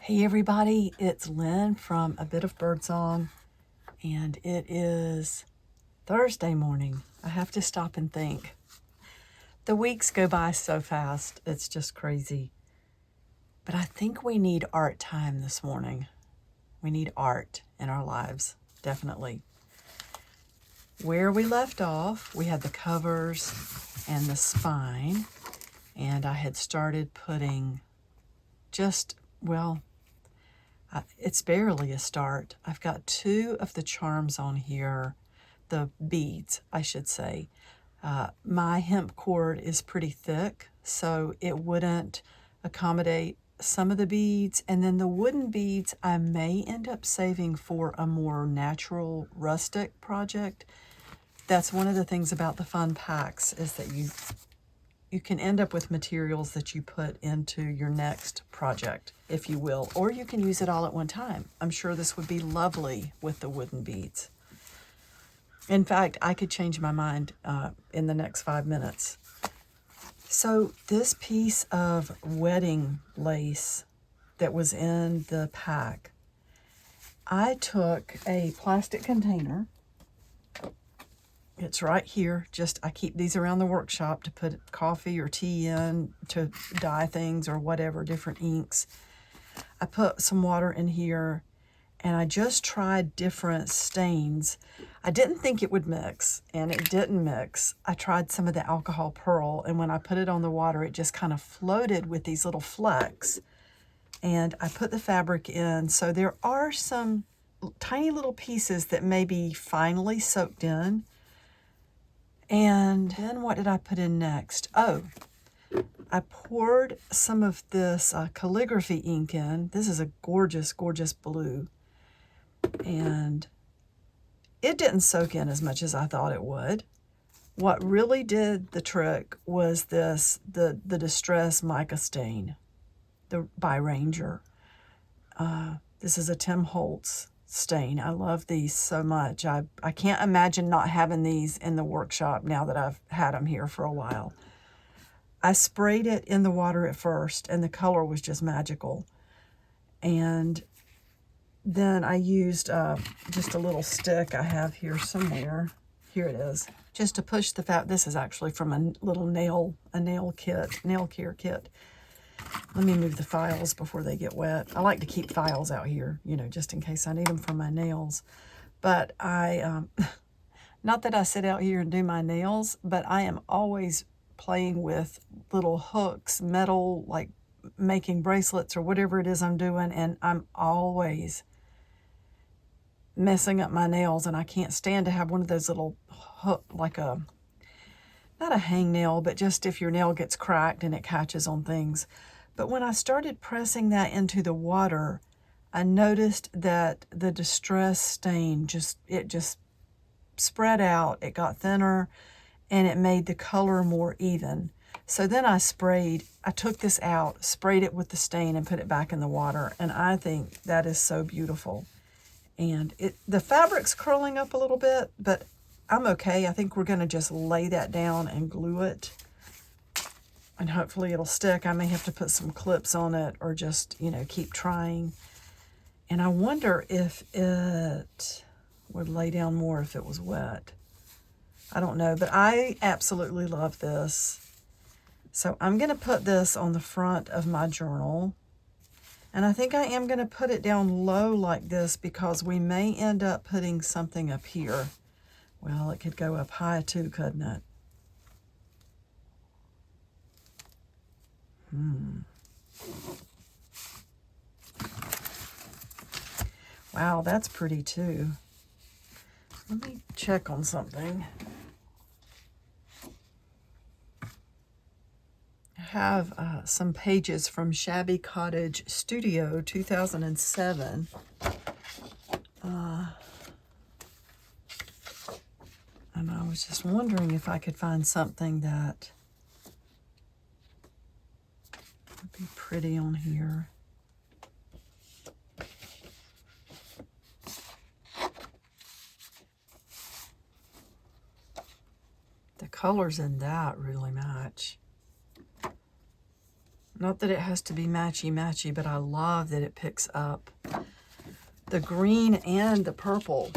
Hey everybody, it's Lynn from A Bit of Birdsong, and it is Thursday morning. I have to stop and think. The weeks go by so fast, it's just crazy. But I think we need art time this morning. We need art in our lives, definitely. Where we left off, we had the covers and the spine, and I had started putting it's barely a start. I've got two of the charms on here, the beads, I should say. My hemp cord is pretty thick, so it wouldn't accommodate some of the beads. And then the wooden beads I may end up saving for a more natural, rustic project. That's one of the things about the fun packs, is that you can end up with materials that you put into your next project, if you will, or you can use it all at one time. I'm sure this would be lovely with the wooden beads. In fact, I could change my mind in the next 5 minutes. So this piece of wedding lace that was in the pack, I took a plastic container. It's right here. I keep these around the workshop to put coffee or tea in, to dye things or whatever, different inks. I put some water in here, and I just tried different stains. I didn't think it would mix, and it didn't mix. I tried some of the alcohol pearl, and when I put it on the water, it just kind of floated with these little flecks. And I put the fabric in, so there are some tiny little pieces that may be finely soaked in. And then what did I put in next? Oh, I poured some of this calligraphy ink in. This is a gorgeous, gorgeous blue. And it didn't soak in as much as I thought it would. What really did the trick was the Distress Mica stain by Ranger. This is a Tim Holtz stain. I love these so much. I can't imagine not having these in the workshop now that I've had them here for a while. I sprayed it in the water at first, and the color was just magical. And then I used just a little stick I have here somewhere. Here it is. Just to push the fat. This is actually from a little nail care kit. Let me move the files before they get wet. I like to keep files out here, just in case I need them for my nails. But not that I sit out here and do my nails, but I am always playing with little hooks, metal, like making bracelets or whatever it is I'm doing, and I'm always messing up my nails, and I can't stand to have one of those little hook, like not a hangnail, but just if your nail gets cracked and it catches on things. But when I started pressing that into the water, I noticed that the distress stain just spread out. It got thinner, and it made the color more even. So then I took this out, sprayed it with the stain, and put it back in the water. And I think that is so beautiful. And the fabric's curling up a little bit, but I'm okay. I think we're going to just lay that down and glue it. And hopefully it'll stick. I may have to put some clips on it, or just, keep trying. And I wonder if it would lay down more if it was wet. I don't know, but I absolutely love this. So I'm going to put this on the front of my journal. And I think I am going to put it down low like this, because we may end up putting something up here. Well, it could go up high too, couldn't it? Wow, that's pretty too. Let me check on something. I have some pages from Shabby Cottage Studio 2007. And I was just wondering if I could find something that would be pretty on here. The colors in that really match. Not that it has to be matchy-matchy, but I love that it picks up the green and the purple.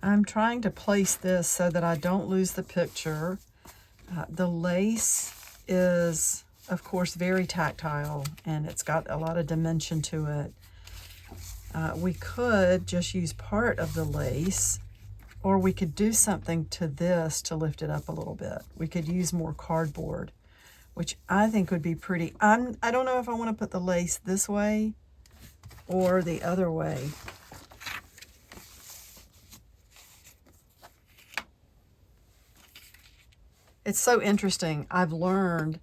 I'm trying to place this so that I don't lose the picture. The lace is, of course, very tactile, and it's got a lot of dimension to it. We could just use part of the lace, or we could do something to this to lift it up a little bit. We could use more cardboard, which I think would be pretty. I don't know if I want to put the lace this way or the other way. It's so interesting. I've learned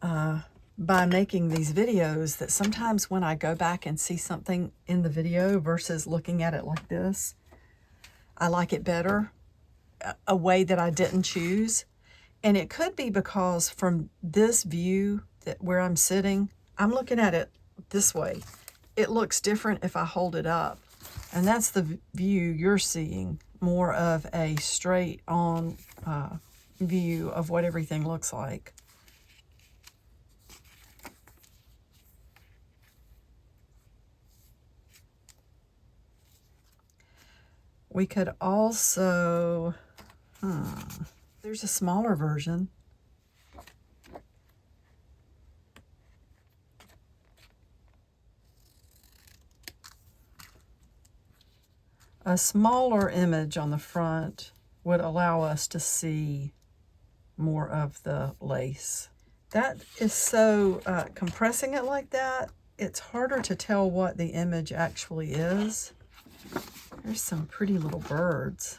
by making these videos that sometimes when I go back and see something in the video versus looking at it like this, I like it better, a way that I didn't choose. And it could be because from this view, that where I'm sitting, I'm looking at it this way. It looks different if I hold it up. And that's the view you're seeing, more of a straight on view of what everything looks like. We could also, there's a smaller version. A smaller image on the front would allow us to see more of the lace. That is so, compressing it like that, it's harder to tell what the image actually is. There's some pretty little birds.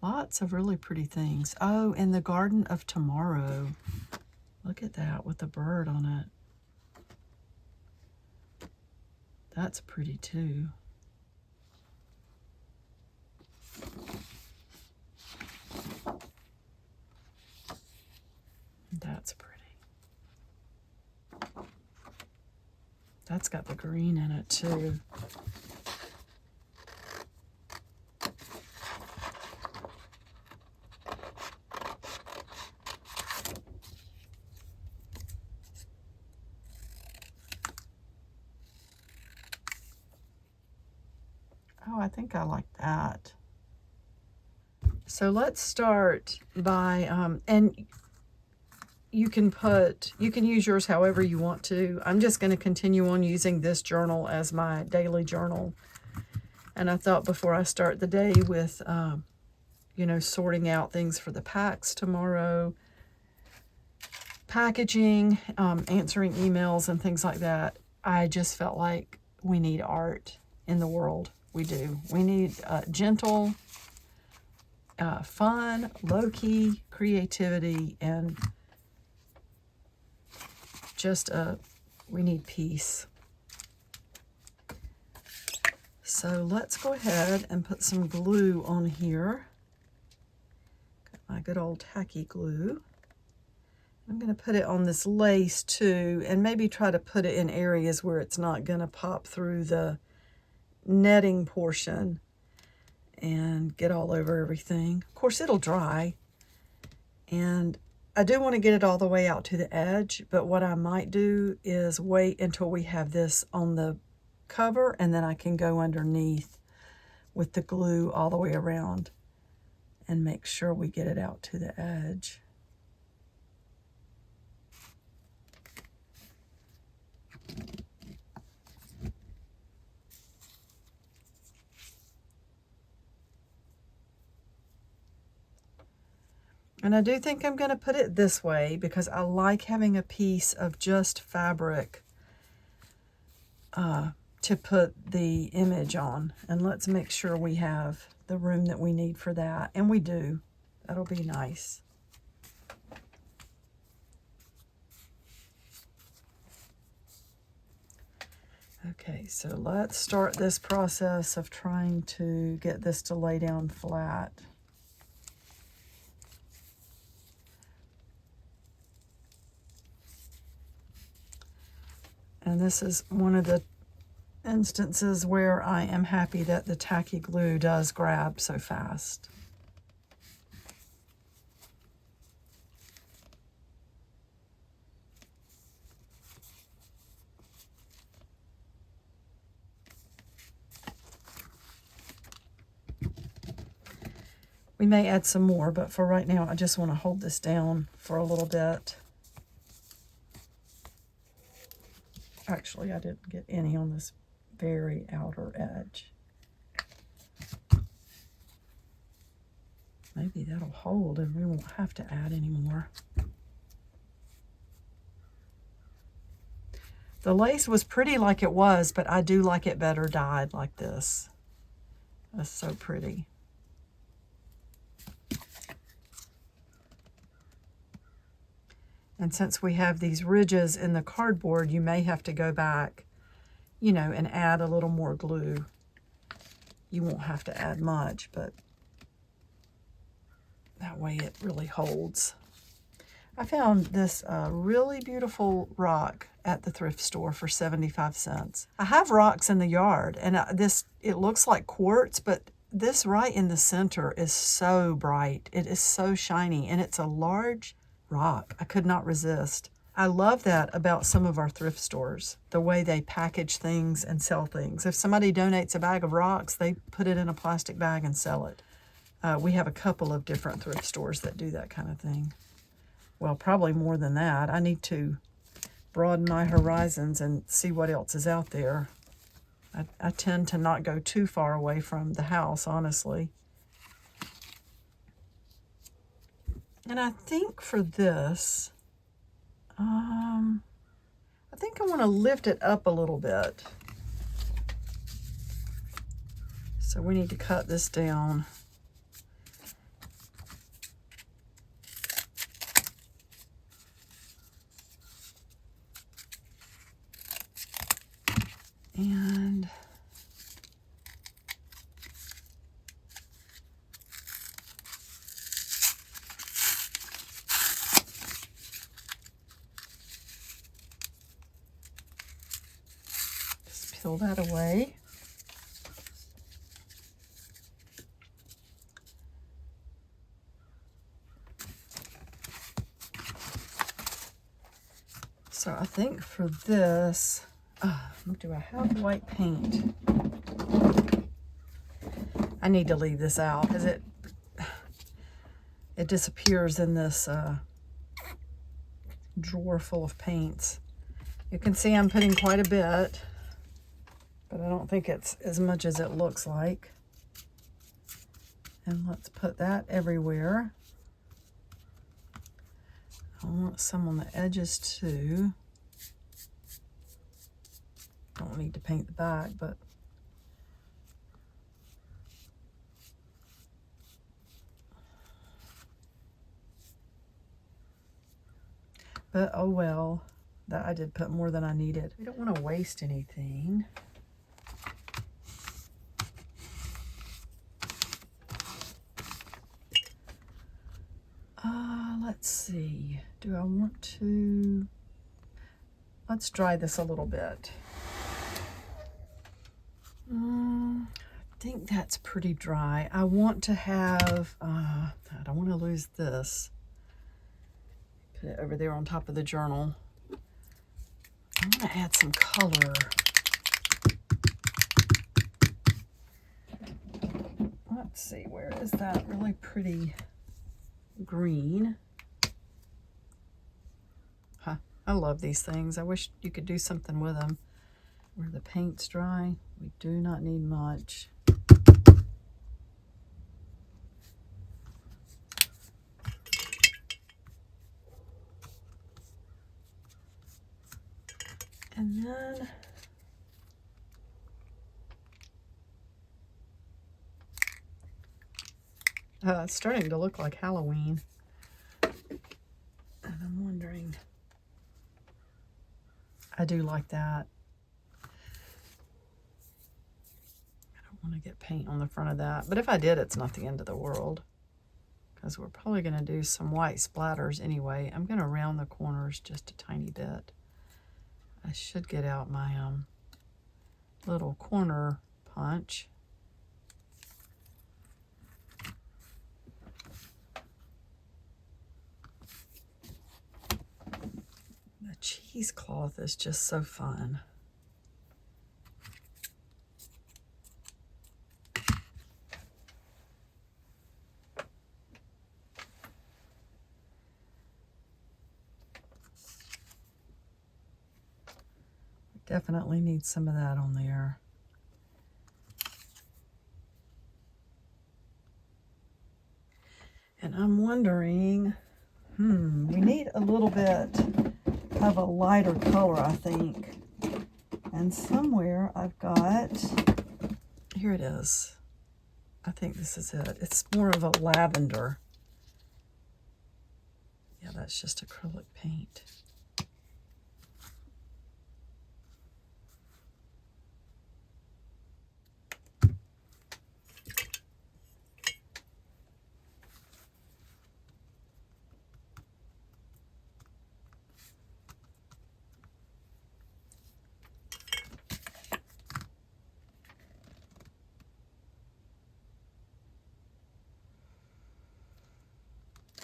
Lots of really pretty things. Oh, and the Garden of Tomorrow. Look at that with the bird on it. That's pretty too. That's pretty. That's got the green in it too. Oh, I think I like that. So let's start by, and you can use yours however you want to. I'm just going to continue on using this journal as my daily journal. And I thought before I start the day with, sorting out things for the packs tomorrow, packaging, answering emails and things like that, I just felt like we need art in the world. We do. We need gentle, fun, low-key creativity, and just we need peace. So let's go ahead and put some glue on here. Got my good old tacky glue. I'm going to put it on this lace too, and maybe try to put it in areas where it's not going to pop through the netting portion and get all over everything. Of course, it'll dry, and I do want to get it all the way out to the edge, but what I might do is wait until we have this on the cover, and then I can go underneath with the glue all the way around and make sure we get it out to the edge. And I do think I'm going to put it this way because I like having a piece of just fabric to put the image on. And let's make sure we have the room that we need for that. And we do. That'll be nice. Okay, so let's start this process of trying to get this to lay down flat. And this is one of the instances where I am happy that the tacky glue does grab so fast. We may add some more, but for right now, I just want to hold this down for a little bit. Actually, I didn't get any on this very outer edge. Maybe that'll hold and we won't have to add any more. The lace was pretty like it was, but I do like it better dyed like this. That's so pretty. And since we have these ridges in the cardboard, you may have to go back, you know, and add a little more glue. You won't have to add much, but that way it really holds. I found this really beautiful rock at the thrift store for 75 cents. I have rocks in the yard, and it looks like quartz, but this right in the center is so bright. It is so shiny, and it's a large rock. I could not resist. I love that about some of our thrift stores, the way they package things and sell things. If somebody donates a bag of rocks, they put it in a plastic bag and sell it. We have a couple of different thrift stores that do that kind of thing. Well, probably more than that. I need to broaden my horizons and see what else is out there. I tend to not go too far away from the house, honestly. And I think for this, I think I want to lift it up a little bit. So we need to cut this down. And just peel that away. So I think for this, do I have white paint? I need to leave this out because it disappears in this drawer full of paints. You can see I'm putting quite a bit, but I don't think it's as much as it looks like. And let's put that everywhere. I want some on the edges too. Don't need to paint the back, but oh well, that I did put more than I needed. We don't want to waste anything. Let's see. Do I want to? Let's dry this a little bit. I think that's pretty dry. I want to have, I don't want to lose this. Put it over there on top of the journal. I want to add some color. Let's see, where is that really pretty green? I love these things. I wish you could do something with them. Where the paint's dry, we do not need much. And then It's starting to look like Halloween. And I'm wondering, I do like that. I don't want to get paint on the front of that, but if I did, it's not the end of the world, because we're probably going to do some white splatters anyway. I'm going to round the corners just a tiny bit. I should get out my little corner punch. The cheesecloth is just so fun. Definitely need some of that on there. And I'm wondering, we need a little bit of a lighter color, I think. And somewhere I've got, here it is. I think this is it. It's more of a lavender. Yeah, that's just acrylic paint.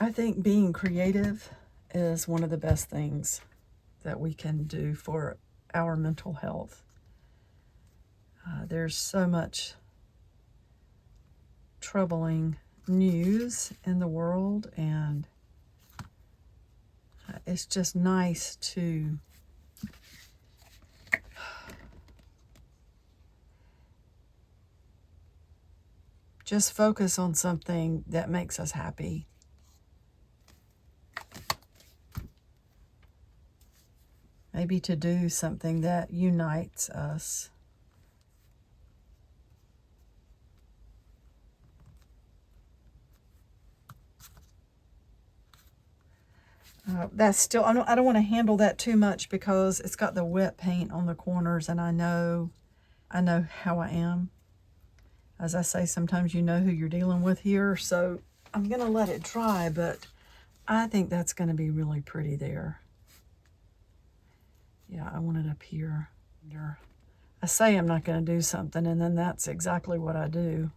I think being creative is one of the best things that we can do for our mental health. There's so much troubling news in the world, and it's just nice to just focus on something that makes us happy. Maybe to do something that unites us. That's still, I don't want to handle that too much because it's got the wet paint on the corners, and I know how I am. As I say, sometimes you know who you're dealing with here, so I'm going to let it dry, but I think that's going to be really pretty there. Yeah, I want it up here. I say I'm not going to do something, and then that's exactly what I do.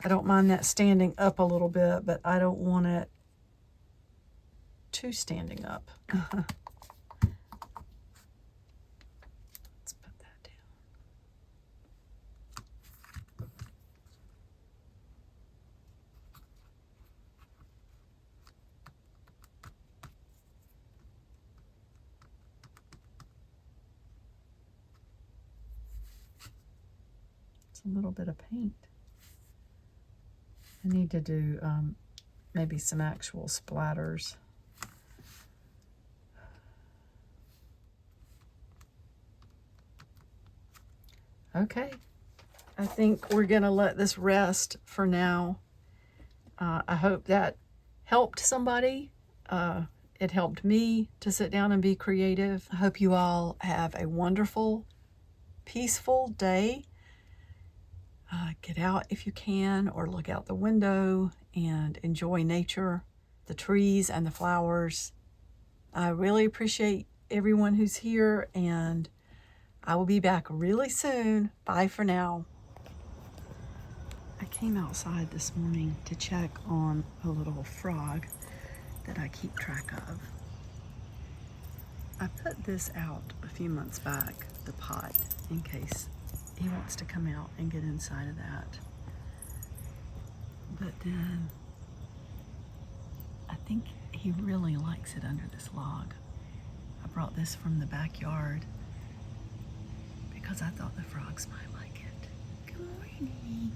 I don't mind that standing up a little bit, but I don't want it too standing up. A little bit of paint. I need to do maybe some actual splatters. Okay, I think we're gonna let this rest for now. I hope that helped somebody. It helped me to sit down and be creative. I hope you all have a wonderful, peaceful day. Get out if you can, or look out the window and enjoy nature, the trees and the flowers. I really appreciate everyone who's here, and I will be back really soon. Bye for now. I came outside this morning to check on a little frog that I keep track of. I put this out a few months back, the pot, in case he wants to come out and get inside of that. But then I think he really likes it under this log. I brought this from the backyard because I thought the frogs might like it. Good morning.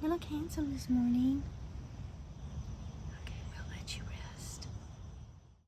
You look handsome this morning.